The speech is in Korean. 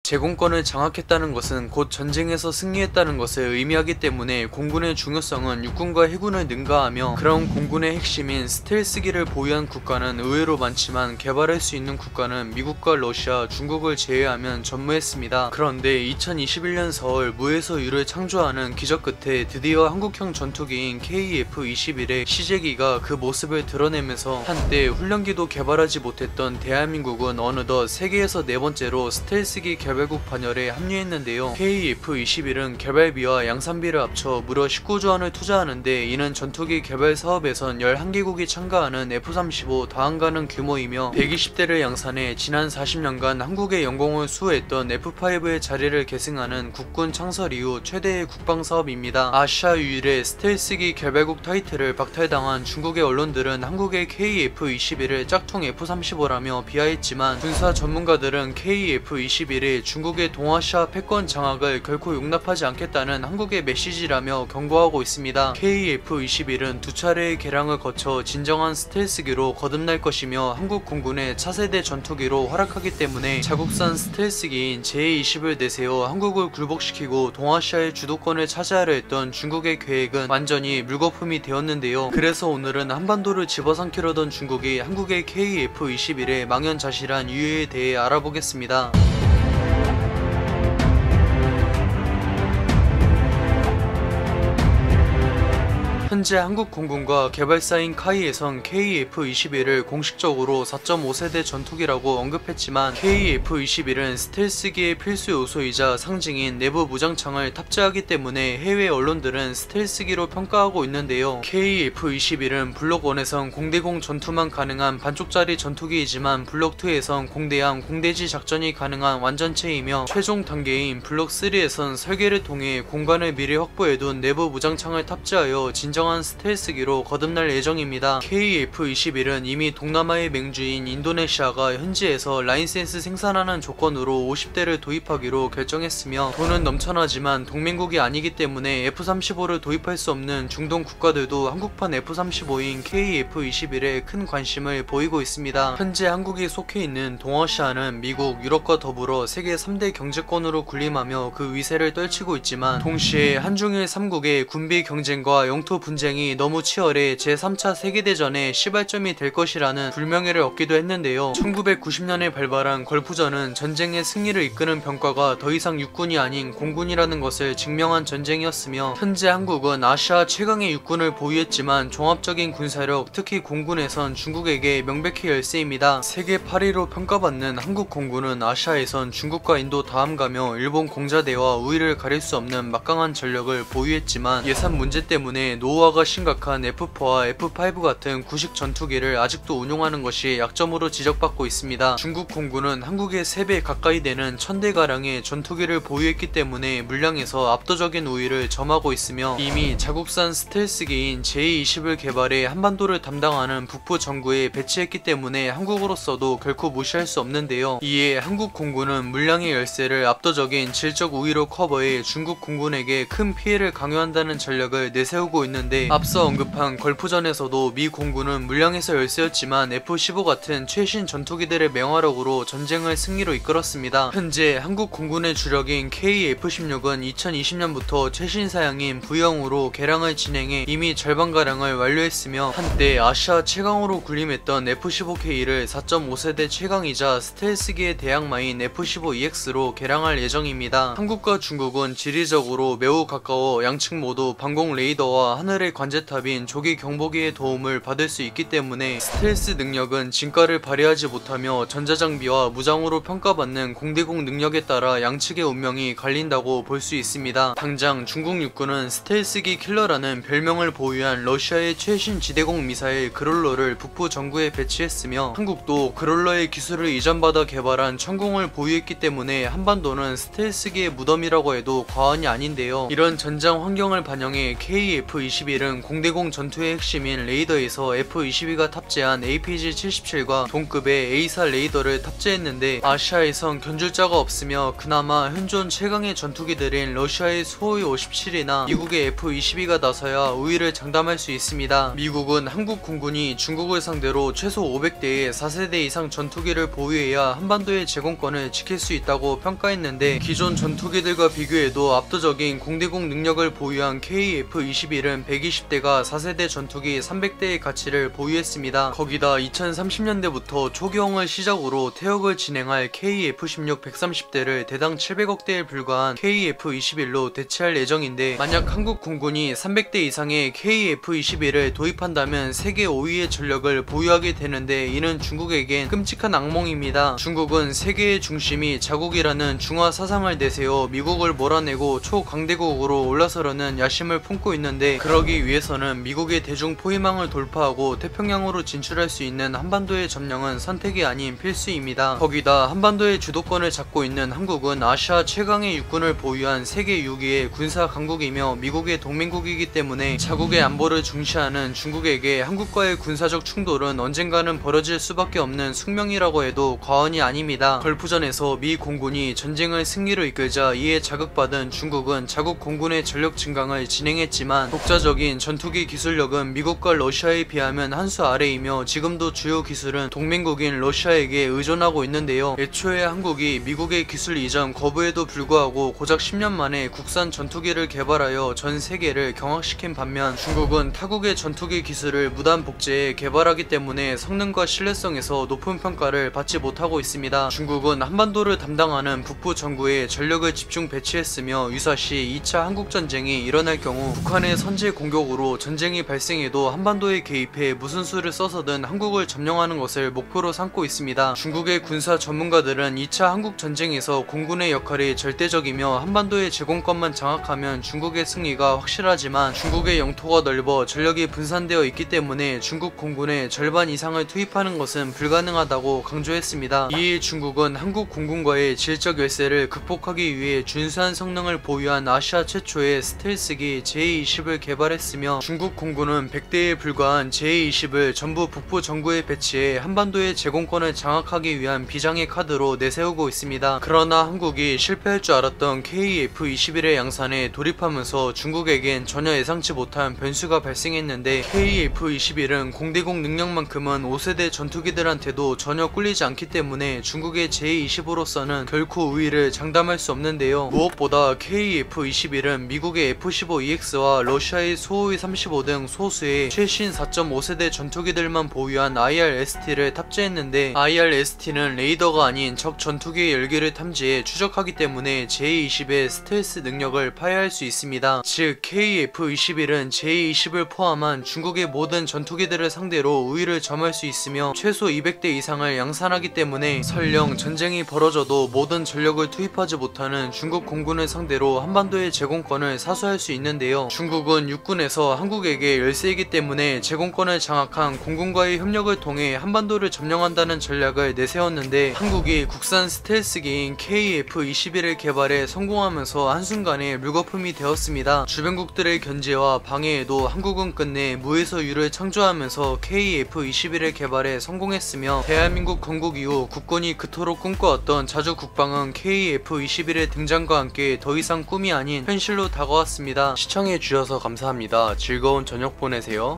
제공권을 장악했다는 것은 곧 전쟁에서 승리했다는 것을 의미하기 때문에 공군의 중요성은 육군과 해군을 능가하며, 그런 공군의 핵심인 스텔스기를 보유한 국가는 의외로 많지만 개발할 수 있는 국가는 미국과 러시아, 중국을 제외하면 전무했습니다. 그런데 2021년 4월 무에서 유를 창조하는 기적 끝에 드디어 한국형 전투기인 KF-21의 시제기가 그 모습을 드러내면서 한때 훈련기도 개발하지 못했던 대한민국은 어느덧 세계에서 네 번째로 스텔스기 개발국 반열에 합류했는데요. KF-21은 개발비와 양산비를 합쳐 무려 19조 원을 투자하는데, 이는 전투기 개발 사업에선 11개국이 참가하는 F-35 다한가능 규모이며 120대를 양산해 지난 40년간 한국의 영공을 수호했던 F-5의 자리를 계승하는 국군 창설 이후 최대의 국방사업입니다. 아시아 유일의 스텔스기 개발국 타이틀을 박탈당한 중국의 언론들은 한국의 KF-21을 짝퉁 F-35라며 비하했지만, 군사 전문가들은 KF-21이 중국의 동아시아 패권 장악을 결코 용납하지 않겠다는 한국의 메시지라며 경고하고 있습니다. KF-21은 두 차례의 개량을 거쳐 진정한 스텔스기로 거듭날 것이며, 한국 공군의 차세대 전투기로 활약하기 때문에 자국산 스텔스기인 제20을 내세워 한국을 굴복시키고 동아시아의 주도권을 차지하려 했던 중국의 계획은 완전히 물거품이 되었는데요. 그래서 오늘은 한반도를 집어삼키려던 중국이 한국의 KF-21의 망연자실한 유해에 대해 알아보겠습니다. 현재 한국 공군과 개발사인 카이에선 KF-21을 공식적으로 4.5세대 전투기라고 언급했지만, KF-21은 스텔스기의 필수 요소이자 상징인 내부 무장창을 탑재하기 때문에 해외 언론들은 스텔스기로 평가하고 있는데요. KF-21은 블록 1에선 공대공 전투만 가능한 반쪽짜리 전투기이지만 블록 2에선 공대함, 공대지 작전이 가능한 완전체이며, 최종 단계인 블록 3에선 설계를 통해 공간을 미리 확보해둔 내부 무장창을 탑재하여 진정한 스텔스기로 거듭날 예정입니다. KF-21은 이미 동남아의 맹주인 인도네시아가 현지에서 라이센스 생산하는 조건으로 50대를 도입하기로 결정했으며, 돈은 넘쳐나지만 동맹국이 아니기 때문에 F-35를 도입할 수 없는 중동 국가들도 한국판 F-35인 KF-21에 큰 관심을 보이고 있습니다. 현재 한국이 속해 있는 동아시아는 미국, 유럽과 더불어 세계 3대 경제권으로 군림하며 그 위세를 떨치고 있지만, 동시에 한중일 3국의 군비 경쟁과 영토 분쟁이 너무 치열해 제3차 세계대전의 시발점이 될 것이라는 불명예를 얻기도 했는데요. 1990년에 발발한 걸프전은 전쟁의 승리를 이끄는 병과가 더 이상 육군이 아닌 공군이라는 것을 증명한 전쟁이었으며, 현재 한국은 아시아 최강의 육군을 보유했지만 종합적인 군사력, 특히 공군에선 중국에게 명백히 열세입니다. 세계 8위로 평가받는 한국 공군은 아시아에선 중국과 인도 다음가며 일본 공자대와 우위를 가릴 수 없는 막강한 전력을 보유했지만, 예산 문제 때문에 노후화가 심각한 F4와 F5 같은 구식 전투기를 아직도 운용하는 것이 약점으로 지적받고 있습니다. 중국 공군은 한국의 3배 가까이 되는 1000대가량의 전투기를 보유했기 때문에 물량에서 압도적인 우위를 점하고 있으며, 이미 자국산 스텔스기인 J-20을 개발해 한반도를 담당하는 북부 전구에 배치했기 때문에 한국으로서도 결코 무시할 수 없는데요. 이에 한국 공군은 물량의 열세를 압도적인 질적 우위로 커버해 중국 공군에게 큰 피해를 강요한다는 전략을 내세우고 있는데, 앞서 언급한 걸프전에서도 미 공군은 물량에서 열세였지만 F-15 같은 최신 전투기들의 맹활약으로 전쟁을 승리로 이끌었습니다. 현재 한국 공군의 주력인 KF-16은 2020년부터 최신 사양인 V형으로 개량을 진행해 이미 절반가량을 완료했으며, 한때 아시아 최강으로 군림했던 F-15K를 4.5세대 최강이자 스텔스기의 대항마인 F-15EX로 개량할 예정입니다. 한국과 중국은 지리적으로 매우 가까워 양측 모두 방공 레이더와 하늘의 관제탑인 조기 경보기의 도움을 받을 수 있기 때문에 스텔스 능력은 진가를 발휘하지 못하며 전자장비와 무장으로 평가받는 공대공 능력에 따라 양측의 운명이 갈린다고 볼 수 있습니다. 당장 중국 육군은 스텔스기 킬러라는 별명을 보유한 러시아의 최신 지대공 미사일 그롤러를 북부 전구에 배치했으며, 한국도 그롤러의 기술을 이전받아 개발한 천공을 보유했기 때문에 한반도는 스텔스기의 무덤이라고 해도 과언이 아닌데요. 이런 전장 환경을 반영해 KF-21 KF-21은 공대공 전투의 핵심인 레이더에서 F-22가 탑재한 APG-77과 동급의 A4 레이더를 탑재했는데 아시아에선 견줄자가 없으며 그나마 현존 최강의 전투기들인 러시아의 수호이 57이나 미국의 F-22가 나서야 우위를 장담할 수 있습니다. 미국은 한국 공군이 중국을 상대로 최소 500대의 4세대 이상 전투기를 보유해야 한반도의 제공권을 지킬 수 있다고 평가했는데 기존 전투기들과 비교해도 압도적인 공대공 능력을 보유한 KF-21은 120대가 4세대 전투기 300대의 가치를 보유했습니다. 거기다 2030년대부터 초기형을 시작으로 퇴역을 진행할 KF-16 130대를 대당 700억대에 불과한 KF-21로 대체할 예정인데 만약 한국 공군이 300대 이상의 KF-21을 도입한다면 세계 5위의 전력을 보유하게 되는데 이는 중국에겐 끔찍한 악몽입니다. 중국은 세계의 중심이 자국이라는 중화 사상을 내세워 미국을 몰아내고 초강대국으로 올라서려는 야심을 품고 있는데 그러기 위해서는 미국의 대중 포위망을 돌파하고 태평양으로 진출할 수 있는 한반도의 점령은 선택이 아닌 필수입니다. 거기다 한반도의 주도권을 잡고 있는 한국은 아시아 최강의 육군을 보유한 세계 6위의 군사 강국이며 미국의 동맹국이기 때문에 자국의 안보를 중시하는 중국에게 한국과의 군사적 충돌은 언젠가는 벌어질 수밖에 없는 숙명이라고 해도 과언이 아닙니다. 걸프전에서 미 공군이 전쟁을 승리로 이끌자 이에 자극받은 중국은 자국 공군의 전력 증강을 진행했지만 독자적인 전투기 기술력은 미국과 러시아에 비하면 한 수 아래이며 지금도 주요 기술은 동맹국인 러시아에게 의존하고 있는데요. 애초에 한국이 미국의 기술 이전 거부에도 불구하고 고작 10년 만에 국산 전투기를 개발하여 전 세계를 경악시킨 반면 중국은 타국의 전투기 기술을 무단 복제해 개발하기 때문에 성능과 신뢰성에서 높은 평가를 받지 못하고 있습니다. 중국은 한반도를 담당하는 북부 정부에 전력을 집중 배치했으며 유사시 2차 한국전쟁이 일어날 경우 북한의 선제 공격으로 전쟁이 발생해도 한반도에 개입해 무슨 수를 써서든 한국을 점령하는 것을 목표로 삼고 있습니다. 중국의 군사 전문가들은 2차 한국전쟁에서 공군의 역할이 절대적이며 한반도의 제공권만 장악하면 중국의 승리가 확실하지만 중국의 영토가 넓어 전력이 분산되어 있기 때문에 중국 공군의 절반 이상을 투입하는 것은 불가능하다고 강조했습니다. 이에 중국은 한국 공군과의 질적 열세를 극복하기 위해 준수한 성능을 보유한 아시아 최초의 스텔스기 J-20을 개발했으며 중국 공군은 100대에 불과한 J-20을 전부 북부 정부에 배치해 한반도의 제공권을 장악하기 위한 비장의 카드로 내세우고 있습니다. 그러나 한국이 실패할 줄 알았던 KF-21의 양산에 돌입하면서 중국에겐 전혀 예상치 못한 변수가 발생했는데 KF-21은 공대공 능력만큼은 5세대 전투기들한테도 전혀 꿀리지 않기 때문에 중국의 J-20으로서는 결코 우위를 장담할 수 없는데요. 무엇보다 KF-21은 미국의 F-15EX와 러시아의 수호이 35 등 소수의 최신 4.5세대 전투기들만 보유한 IR-ST를 탑재했는데 IR-ST는 레이더가 아닌 적 전투기의 열기를 탐지해 추적하기 때문에 J-20의 스텔스 능력을 파해할 수 있습니다. 즉 KF-21은 J-20을 포함한 중국의 모든 전투기들을 상대로 우위를 점할 수 있으며 최소 200대 이상을 양산하기 때문에 설령 전쟁이 벌어져도 모든 전력을 투입하지 못하는 중국 공군을 상대로 한반도의 제공권을 사수할 수 있는데요. 중국은 육군에서 한국에게 열세이기 때문에 제공권을 장악한 공군과의 협력을 통해 한반도를 점령한다는 전략을 내세웠는데 한국이 국산 스텔스기인 KF-21을 개발해 성공하면서 한순간에 물거품이 되었습니다. 주변국들의 견제와 방해에도 한국은 끝내 무에서 유를 창조하면서 KF-21을 개발해 성공했으며 대한민국 건국 이후 국군이 그토록 꿈꿔왔던 자주 국방은 KF-21의 등장과 함께 더 이상 꿈이 아닌 현실로 다가왔습니다. 시청해주셔서 감사합니다. 즐거운 저녁 보내세요.